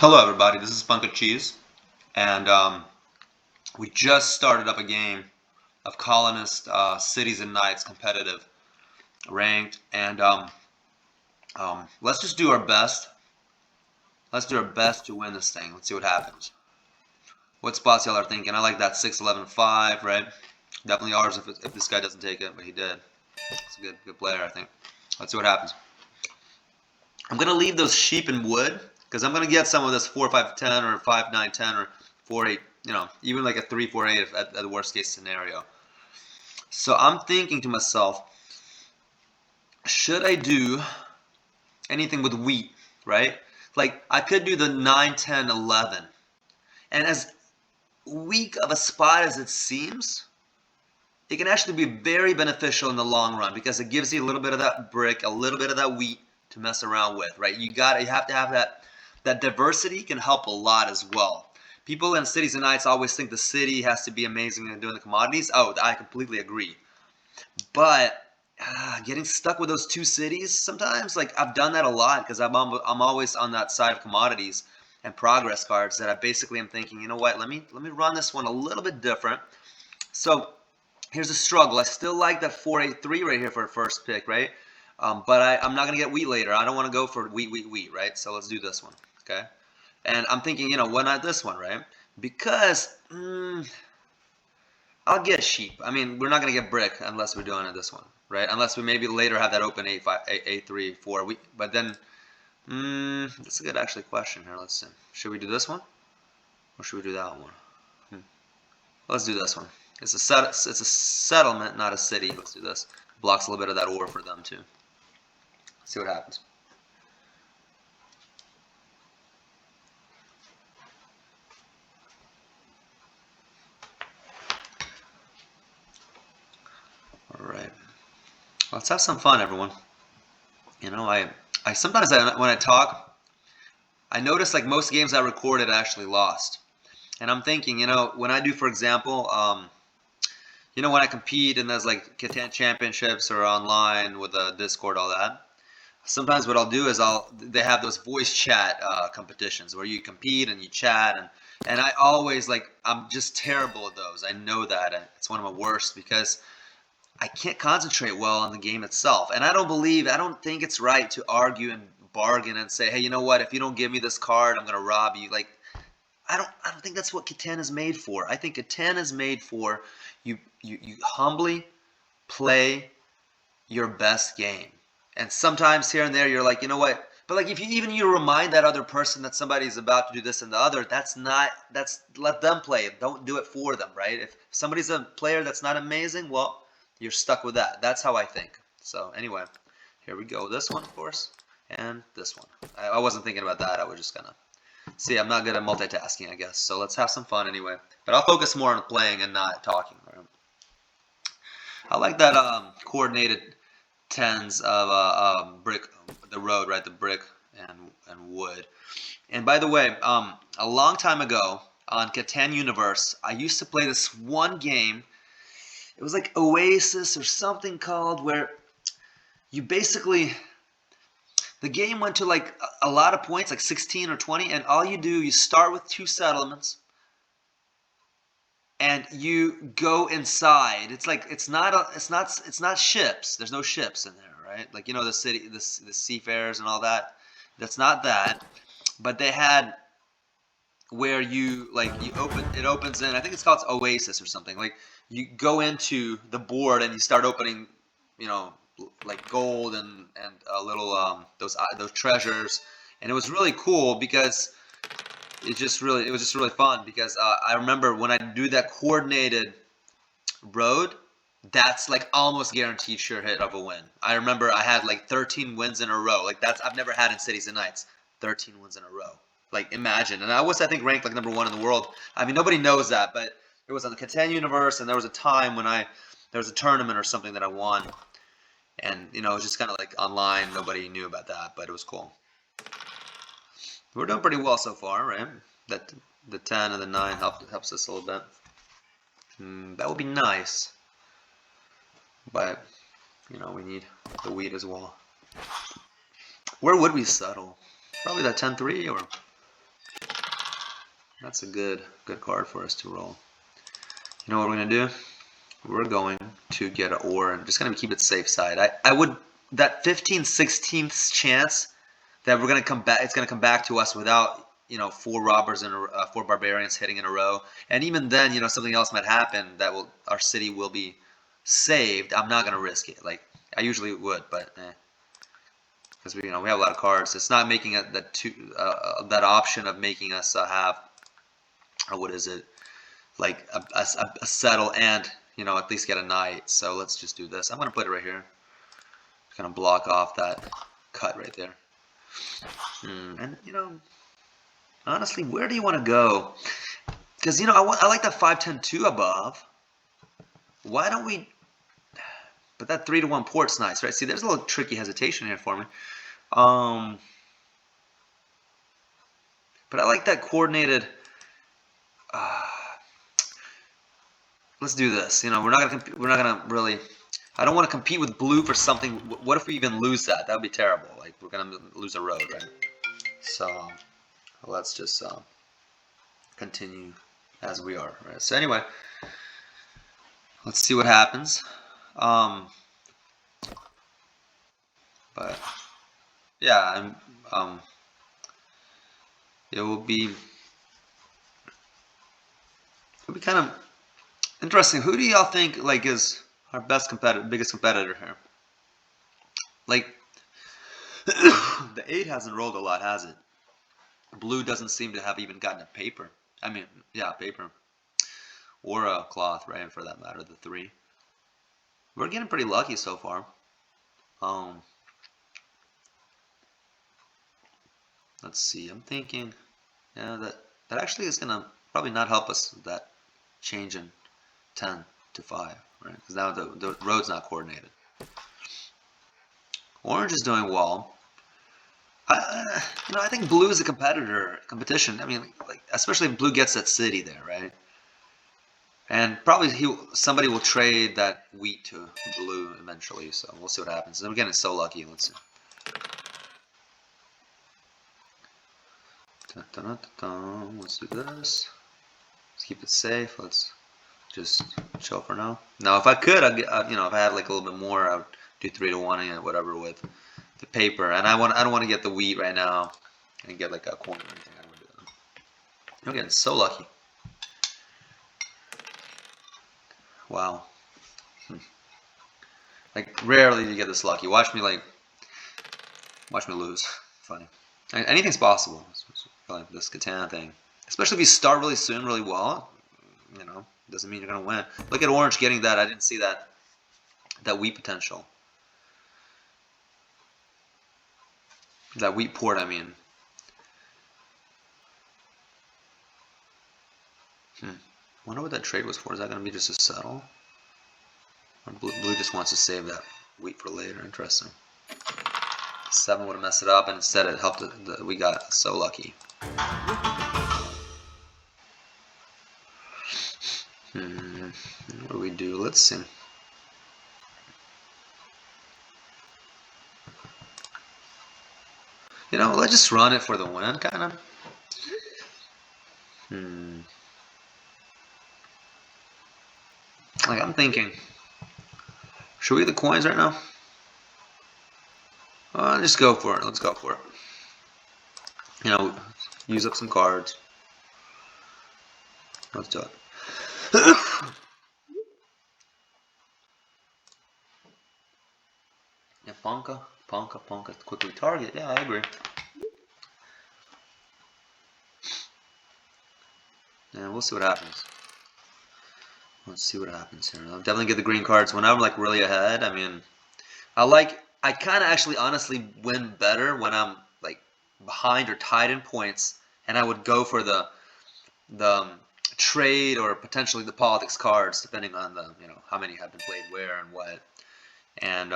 Hello everybody, this is ponkacheese, and we just started up a game of Colonist Cities and Knights competitive ranked, and let's just do our best. Let's do our best to win this thing. Let's see what happens. What spots y'all are thinking? I like that 6-11-5, right? Definitely ours if this guy doesn't take it, but he did. It's a good player, I think. Let's see what happens. I'm gonna leave those sheep in wood because I'm gonna get some of this 4-5-10 or 5-9-10 or 4-8. Even like a 3-4-8 at the worst case scenario. So I'm thinking to myself, should I do anything with wheat, right? Like I could do the 9-10-11, and as weak of a spot as it seems, it can actually be very beneficial in the long run because it gives you a little bit of that brick, a little bit of that wheat to mess around with, right? You have to have that diversity can help a lot as well. People in cities and knights always think the city has to be amazing in doing the commodities. Oh, I completely agree. But getting stuck with those two cities sometimes, like I've done that a lot because I'm always on that side of commodities and progress cards that I basically am thinking, you know what? Let me run this one a little bit different. So here's a struggle. I still like that 4-8-3 right here for a first pick, right? But I'm not going to get wheat later. I don't want to go for wheat, right? So let's do this one, okay? And I'm thinking, why not this one, right? Because I'll get sheep. I mean, we're not going to get brick unless we're doing it this one, right? Unless we maybe later have that open 8-3-4. But then, that's a good actually question here. Let's see. Should we do this one? Or should we do that one? Let's do this one. It's a settlement, not a city. Let's do this. Blocks a little bit of that ore for them too. See what happens. All right. Let's have some fun, everyone. I sometimes when I talk, I notice like most games I recorded I actually lost. And I'm thinking, when I do, for example, when I compete and there's like Catan championships or online with a Discord, all that. Sometimes what I'll do is they have those voice chat competitions where you compete and you chat and I always I'm just terrible at those. I know that, and it's one of my worst because I can't concentrate well on the game itself. And I don't think it's right to argue and bargain and say, hey, you know what? If you don't give me this card, I'm gonna rob you. Like I don't think that's what Catan is made for. I think Catan is made for you humbly play your best game. And sometimes here and there you're like, you know what? But like if you remind that other person that somebody's about to do this and the other, that's let them play it. Don't do it for them, right? If somebody's a player that's not amazing, well, you're stuck with that. That's how I think. So anyway, here we go. This one, of course, and this one. I wasn't thinking about that. I was just gonna see. I'm not good at multitasking, I guess. So let's have some fun anyway. But I'll focus more on playing and not talking. Right? I like that coordinated tens of brick, the road, right? The brick and wood. And by the way, a long time ago on Catan Universe, I used to play this one game. It was like Oasis or something called where you basically the game went to like a lot of points, like 16 or 20, and all you do, you start with 2 settlements and you go inside. It's like it's not ships. There's no ships in there, right? Like the city, the seafarers and all that. That's not that. But they had where you it opens in. I think it's called Oasis or something. Like you go into the board and you start opening, you know, like gold and a little those treasures, and it was really cool because it was just really fun because I remember when I do that coordinated road, that's like almost guaranteed sure hit of a win. I remember I had like 13 wins in a row. Like that's I've never had in Cities and Nights. 13 wins in a row. Like imagine. And I was I think ranked like number 1 in the world. I mean nobody knows that, but it was on the Catan universe, and there was a time when there was a tournament or something that I won, and it was just kind of like online. Nobody knew about that, but it was cool. We're doing pretty well so far, right? That the 10 and the 9 helps us a little bit. That would be nice, but we need the wheat as well. Where would we settle? Probably that 10-3 or That's a good card for us to roll. You know what we're gonna do? We're going to get an ore and just gonna keep it safe side. I would that 15/16 chance that we're gonna come back. It's gonna come back to us without 4 robbers and 4 barbarians hitting in a row. And even then, something else might happen that our city will be saved. I'm not gonna risk it. Like I usually would, but because we have a lot of cards. It's not making it that option of making us have what is it, like a settle and at least get a knight. So let's just do this. I'm gonna put it right here. Just gonna block off that cut right there. And honestly, where do you want to go? Because I like that 5/10/2 above. Why don't we? But that 3-1 port's nice, right? See, there's a little tricky hesitation here for me. But I like that coordinated. Let's do this. We're not gonna really. I don't want to compete with blue for something. What if we even lose that? That would be terrible. Like we're gonna lose a road, right? So let's just continue as we are. Right? So anyway, let's see what happens. But yeah, it'll be kind of interesting. Who do y'all think is our biggest competitor here? Like the 8 hasn't rolled a lot, has it? Blue doesn't seem to have even gotten a paper. I mean, yeah, paper or a cloth, right? For that matter, the 3. We're getting pretty lucky so far. Let's see. I'm thinking, that actually is gonna probably not help us with that change in 10 to 5, right? Because now the road's not coordinated. Orange is doing well. I think blue is a competition. I mean, especially if blue gets that city there, right? And probably somebody will trade that wheat to blue eventually. So we'll see what happens. And again, it's so lucky. Let's see. Let's do this. Let's keep it safe. Let's just chill for now. Now, if I could, if I had like a little bit more, I would do 3-1 and whatever with the paper. And I don't want to get the wheat right now and get like a coin or anything. I don't want to do that. Again, so lucky. Wow. Like rarely do you get this lucky. Watch me lose. Funny. Anything's possible. Like this Catan thing, especially if you start really soon, really well. Doesn't mean you're gonna win. Look at Orange getting that. I didn't see that wheat potential. That wheat port, I mean. Wonder what that trade was for. Is that gonna be just a settle? Or blue just wants to save that wheat for later. Interesting. 7 would have messed it up, and instead it helped. We got so lucky. What do we do? Let's see. Let's just run it for the win, kind of. Like I'm thinking, should we get the coins right now? Just go for it. Let's go for it. Use up some cards. Let's do it. Yeah, ponka, quickly target. Yeah, I agree. Yeah, we'll see what happens. Let's see what happens here. I'll definitely get the green cards when I'm like really ahead. I mean, I kind of actually honestly win better when I'm like behind or tied in points, and I would go for the trade or potentially the politics cards, depending on the how many have been played where and what. And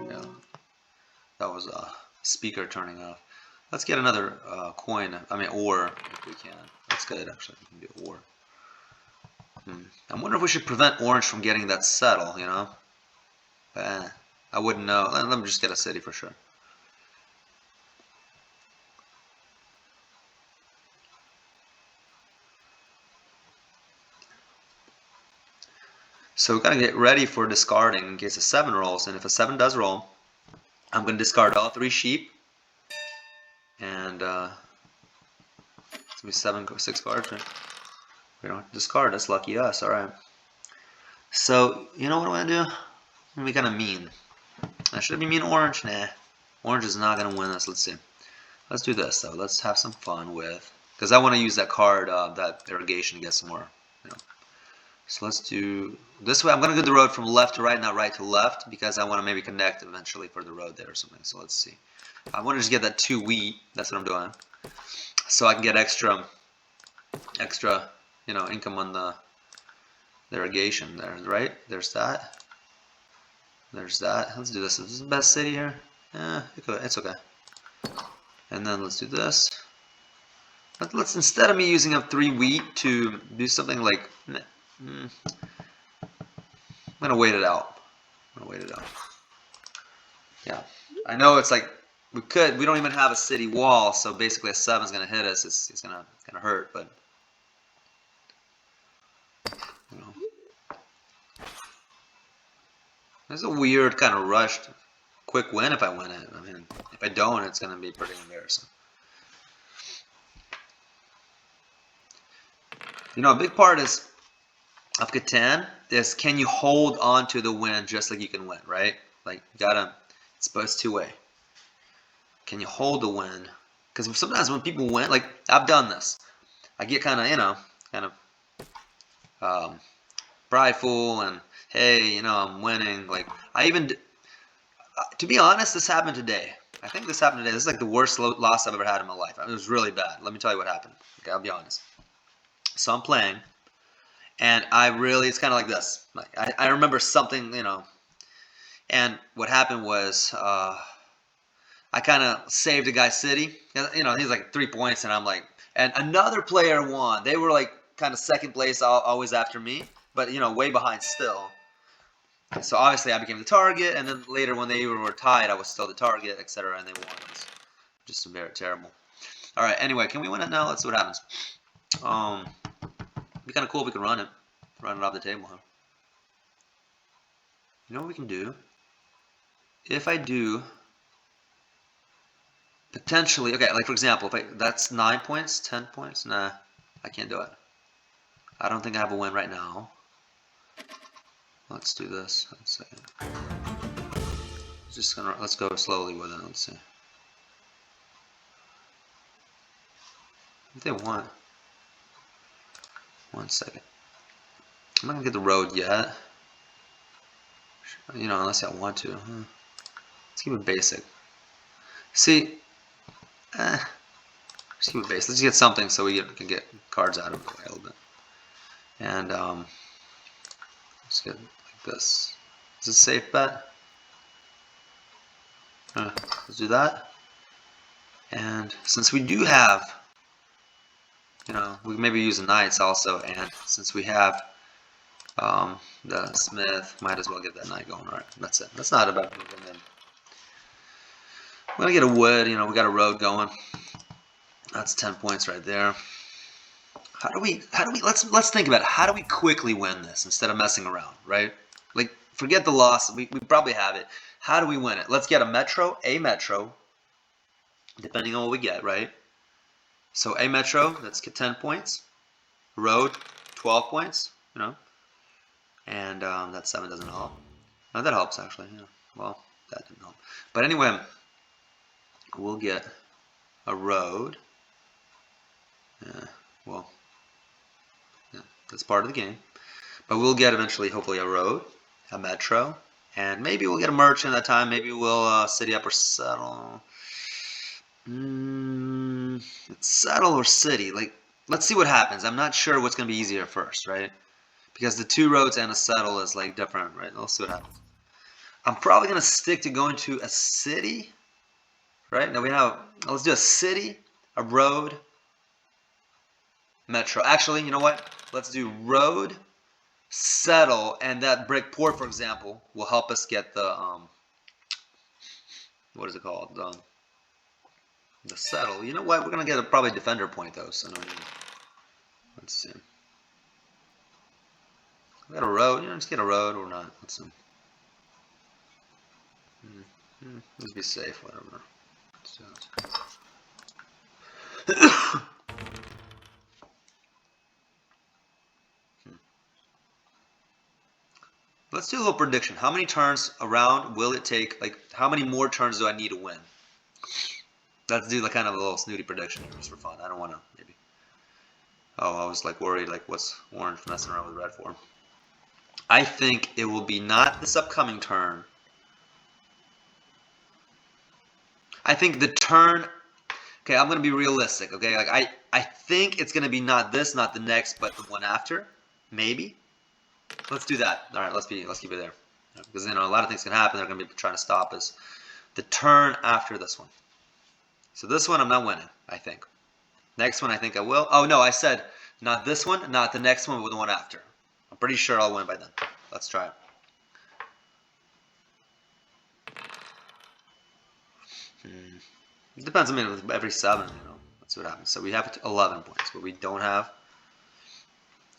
yeah, that was a speaker turning off. Let's get another coin. I mean, ore if we can. That's good actually. We can do ore. I wonder if we should prevent Orange from getting that settle. But I wouldn't know. Let me just get a city for sure. So we gotta get ready for discarding in case a 7 rolls, and if a 7 does roll, I'm gonna discard all 3 sheep, and it's gonna be 6 cards, right? We don't discard, that's lucky us, alright. So, you know what I'm gonna do? I'm gonna be kinda mean. Should I be mean orange? Nah. Orange is not gonna win this, let's see. Let's do this though, let's have some fun with, because I wanna use that card, that irrigation to get some more, you know. So let's do this way. I'm going to go the road from left to right, not right to left, because I want to maybe connect eventually for the road there or something. So let's see. I want to just get that 2 wheat. That's what I'm doing. So I can get extra, you know, income on the irrigation there, right? There's that. There's that. Let's do this. Is this the best city here? Yeah, it's okay. And then let's do this. Let's instead of me using up 3 wheat to do something like, I'm gonna wait it out. Yeah, I know it's like we don't even have a city wall, so basically a 7's gonna hit us. It's gonna hurt, but you know, there's a weird kind of rushed quick win if I win it. I mean, if I don't, it's gonna be pretty embarrassing. You know, a big part of Catan is, can you hold on to the win just like you can win, right? Like, you gotta, it's both 2-way. Can you hold the win? Because sometimes when people win, like I've done this, I get kind of, you know, prideful and, hey, you know, I'm winning. Like, I even, to be honest, this happened today. I think this happened today. This is like the worst loss I've ever had in my life. It was really bad. Let me tell you what happened. Okay, I'll be honest. So I'm playing, and it's kind of like this. Like, I remember something, you know, and what happened was, I kind of saved a guy's city. You know, he's like 3 points, and I'm like, and another player won. They were like kind of second place, always after me, but you know, way behind still. So obviously, I became the target, and then later when they were tied, I was still the target, etc. And they won. It's just very terrible. All right. Anyway, can we win it now? Let's see what happens. It'd be kind of cool if we could run it off the table. Huh? You know what we can do? If I do. Potentially, okay, like for example, that's 9 points, 10 points, nah, I can't do it. I don't think I have a win right now. Let's do this. Let's see. Let's go slowly with it. Let's see. If they want. 1 second. I'm not gonna get the road yet. You know, unless I want to. Let's keep it basic. See, let's keep it basic. Let's get something so we can get cards out of it a little bit. And let's get like this. Is it a safe bet? Let's do that. And since we do have, you know, we maybe use the knights also, and since we have the smith, might as well get that knight going. Alright, that's it. That's not about moving in. I'm gonna get a wood, you know, we got a road going. That's 10 points right there. How do we let's think about it. How do we quickly win this instead of messing around, right? Like, forget the loss, we probably have it. How do we win it? Let's get a metro, depending on what we get, right? So a metro, that's 10 points. Road, 12 points, you know. And that 7 doesn't help. No, that helps actually, yeah. Well, that didn't help. But anyway, we'll get a road. Well, yeah, that's part of the game. But we'll get eventually, hopefully, a road, a metro, and maybe we'll get a merchant at that time. Maybe we'll city up or settle. Settle or city. Like, let's see what happens. I'm not sure what's going to be easier first, right? Because the 2 roads and a settle is like different, right? Let's see what happens. I'm probably going to stick to going to a city, right? Now let's do a city, a road, metro. Actually, you know what? Let's do road, settle, and that brick port, for example, will help us get the, what is it called? The settle. You know what? We're going to get probably a defender point, though. So, let's see. We got a road. Just get a road or not. Let's see. Let's be safe. Whatever. Let's do that. Let's do a little prediction. How many turns around will it take? Like, how many more turns do I need to win? Let's do like kind of a little snooty prediction just for fun. I don't want to maybe. Oh, I was like worried. Like, what's orange messing around with red for? I think it will be not this upcoming turn. I think the turn. Okay, I'm gonna be realistic. Okay, like I think it's gonna be not this, not the next, but the one after, maybe. Let's do that. All right, let's keep it there, because a lot of things can happen. They're gonna be trying to stop us. The turn after this one. So this one I'm not winning. I think. Next one I think I will. Oh no, I said not this one, not the next one, but the one after. I'm pretty sure I'll win by then. Let's try it. It depends. I mean, with every 7, that's what happens. So we have 11 points, but we don't have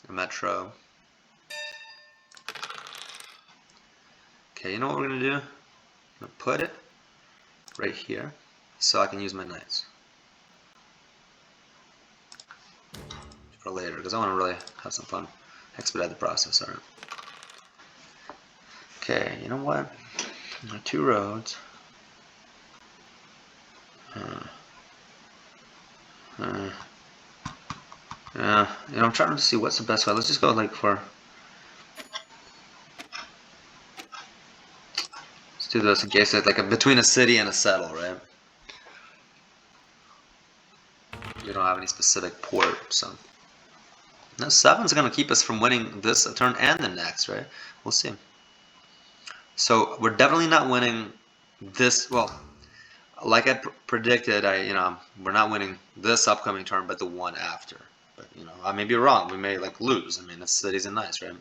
a metro. Okay, you know what we're gonna do? I'm gonna put it right here, so I can use my knights for later, because I want to really have some fun, expedite the process. All right. Okay, you know what? 2 roads. Yeah, I'm trying to see what's the best way. Let's just go like for. Let's do this in case it's like between a city and a settle, right? You don't have any specific port, so. No, 7's gonna keep us from winning this turn and the next, right? We'll see. So we're definitely not winning this. Well, like I predicted, we're not winning this upcoming turn, but the one after. But I may be wrong. We may like lose. I mean, the city's in nice, right?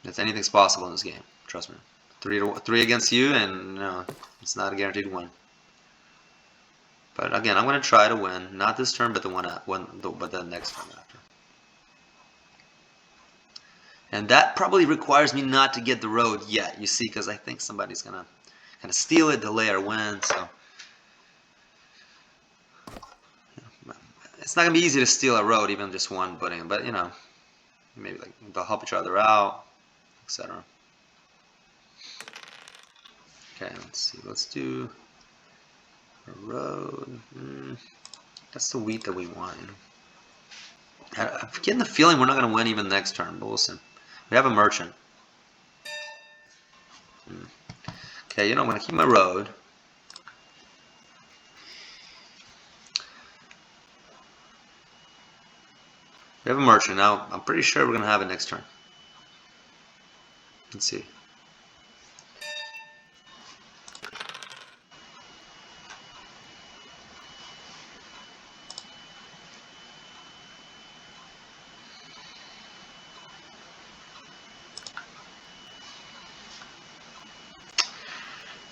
If anything's possible in this game, trust me. 3 against you, and it's not a guaranteed win. But again, I'm gonna try to win, not this turn, but but the next turn after. And that probably requires me not to get the road yet. You see, because I think somebody's gonna kind of steal it, delay our win. So it's not gonna be easy to steal a road, even just one putting. But maybe like they'll help each other out, etc. Okay, let's see. Let's do a road. That's the wheat that we want. I'm getting the feeling we're not gonna win even next turn, but we'll see. We have a merchant. Okay, I'm gonna keep my road. We have a merchant now. I'm pretty sure we're gonna have it next turn. Let's see.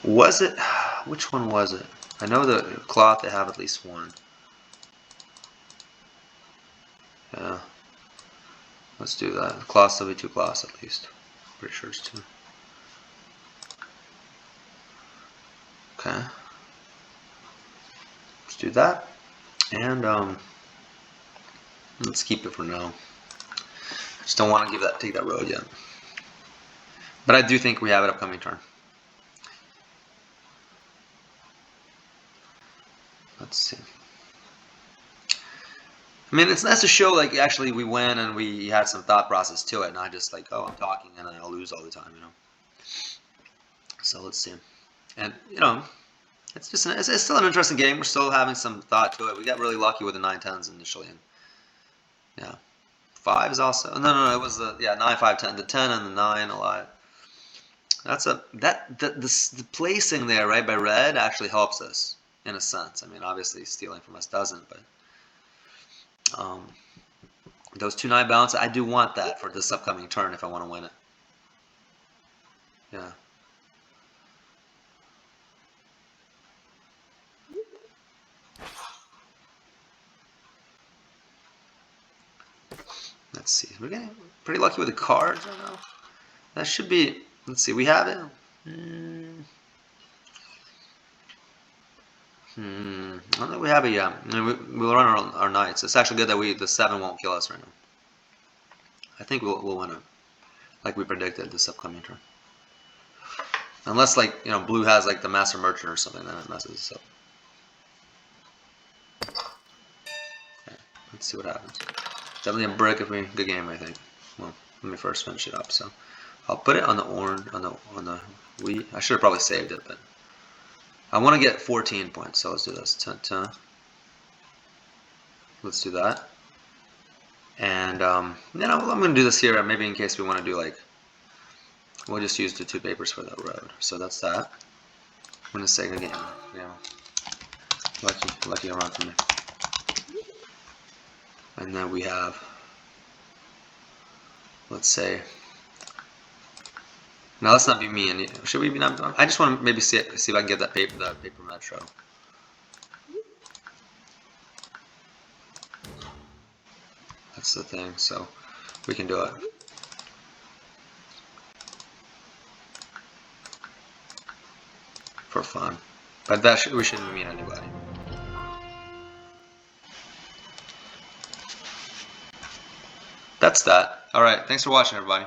Was it? Which one was it? I know the cloth, they have at least one. Yeah. Let's do that. Cloths, there'll be 2 cloths at least. Pretty sure it's 2. Okay. Let's do that. And let's keep it for now. I just don't want to take that road yet. But I do think we have it upcoming turn. Let's see. I mean, it's nice to show like actually we win and we had some thought process to it, not just like, oh, I'm talking and I'll lose all the time, So let's see. And it's just it's still an interesting game. We're still having some thought to it. We got really lucky with the 9-10s initially, and yeah, 5 is also no. It was the 9, 5, 10. The 10 and the 9 a lot. That's the placing there right by red actually helps us in a sense. I mean, obviously stealing from us doesn't, but those 2-9 balance, I do want that for this upcoming turn if I want to win it. Yeah. Let's see. We're getting pretty lucky with the cards right now. That should be. Let's see. We have it. I don't think we have it yet. I mean, we'll run our knights. It's actually good that the 7 won't kill us right now. I think we'll win it, like we predicted this upcoming turn. Unless, like, you know, blue has like the master merchant or something, then it messes us up. Okay, let's see what happens. Definitely a brick if we good game, I think. Well, let me first finish it up. So I'll put it on the orange, on the wheat. I should have probably saved it, but I want to get 14 points. So let's do this. Let's do that. And you know, I'm going to do this here, maybe in case we want to do like. We'll just use the 2 papers for that road. So that's that. I'm going to say good game. Yeah. Lucky around for me. And then we have, let's say, now let's not be mean. Should we be not? I just want to maybe see if I can get that paper metro. That's the thing. So we can do it. For fun. But we shouldn't mean anybody. That's that. Alright, thanks for watching, everybody.